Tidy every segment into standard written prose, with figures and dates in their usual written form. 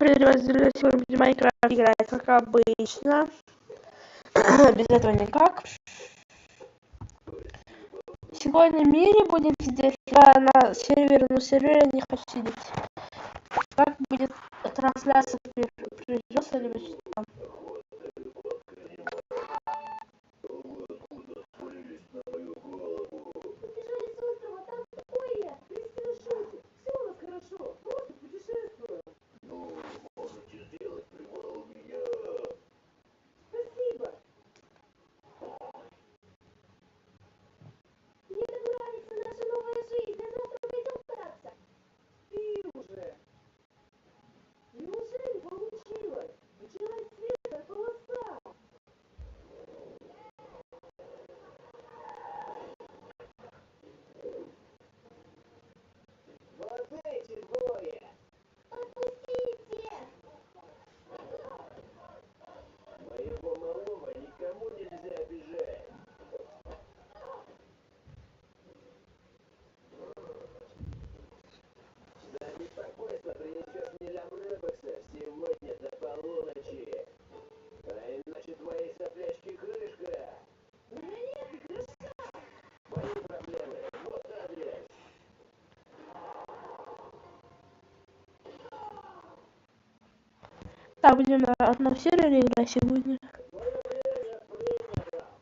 Привет, сегодня будем Майнкрафт играть, как обычно. Без этого никак. Сегодня в мире будем сидеть на сервере, но сервере не хочу сидеть. Как будет трансляция придется или что там? Так, будем на одном сервере играть сегодня.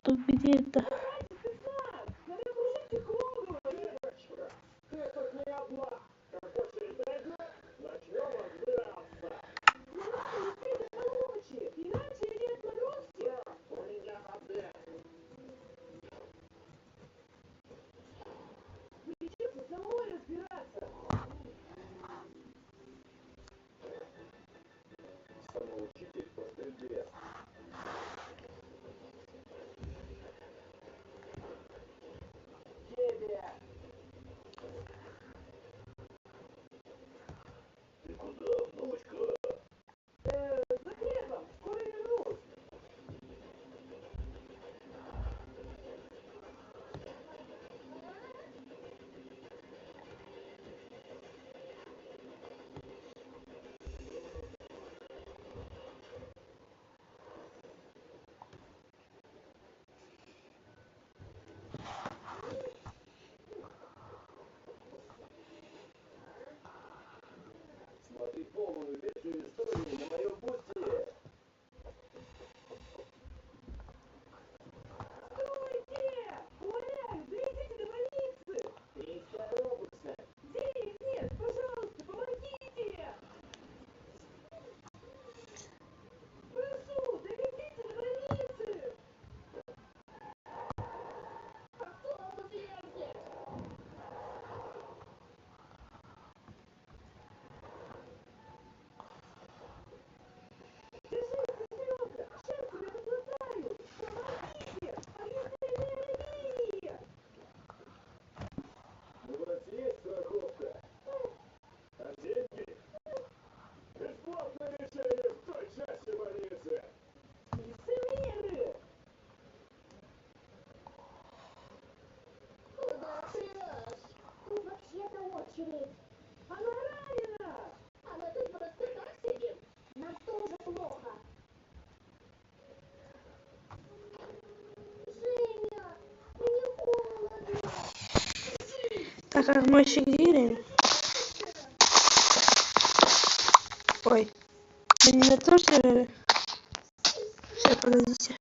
Тут где-то. Смотри полную версию истории на моем бусте. Стойте! Умоляю, доведите до больницы! 300 робоксов. Денег нет, пожалуйста, помогите! Прошу, доведите до больницы! Автобус едет! Есть страховка. А деньги? Бесплатное лечение в той части больницы. Лицемеры! Куда прешь? Тут вообще-то очередь. Она ранена! А мы тут просто так сидим. Нам тоже плохо. Женя, мне холодно. Так, как мы еще играем. Ой, мы не на том сервере. Все, подождите.